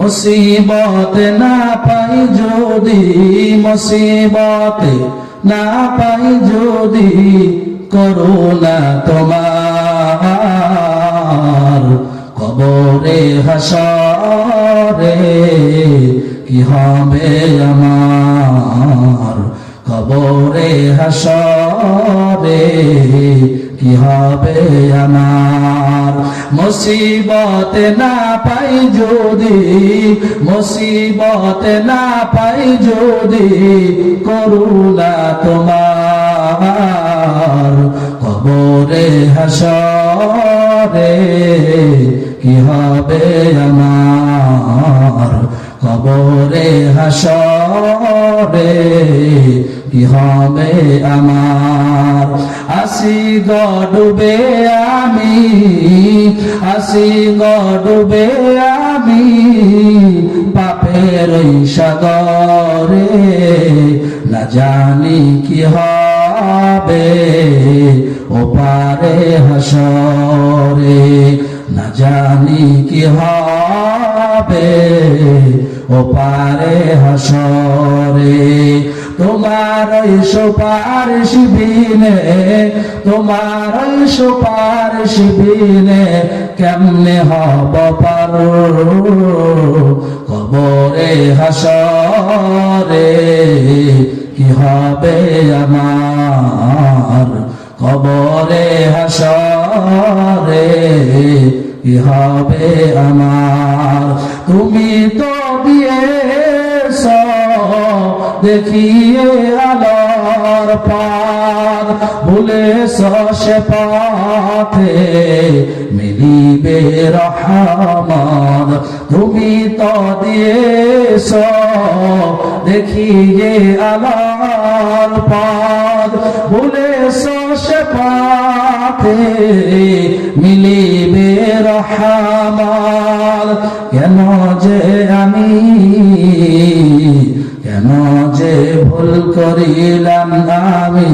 মুসিবত না পাই যদি, মুসিবত না পাই যদি করুণা তোমার, কবরে হাসরে কি হবে আমার, কবরে হাসরে কি হবে আমার। মুসিবত না পাই যদি, মুসিবত না পাই যদি করুণা তোমার, কবরে হাসরে কি হবে আমার, কবরে হাসরে কি হবে আমার। আসি ডুবে আমি, আসি ডুবে আমি পাপের সাগরে, না জানি কি হবে ওপারে হাসরে, না জানি কি হবে ওপারে হাসরে। তোমার সুপারিশ বিনে, তোমার সুপারিশ বিনে কেমনে হব পার, কবরে হাসরে কি হবে আমার, কবরে হাসরে কি হবে আমার। তুমি তো দিয়েছ দেখিয়ে আলোর পার, ভুলেছ সে পথে মিলিবে রহমান। তুমি তো দিয়েছ দেখিয়ে আলোর পার, ভুলেছ সে পথে মিলিবে রহমান। কেন যে আমি, কেন যে ভুল করিলাম আমি,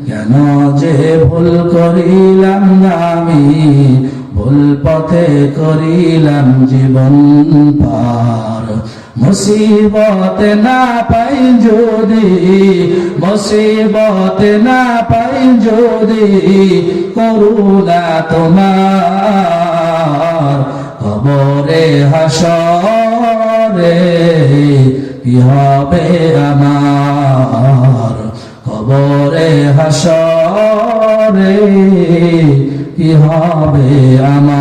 কেন যে ভুল করিলাম আমি, ভুল পথে করিলাম জীবন পার। মুসিবত না পাই যদি, মুসিবত না পাই যদি করুণা তোমার, কবরে হাসরে কি হবে আমার, কবরে হাসরে কি হবে আমার।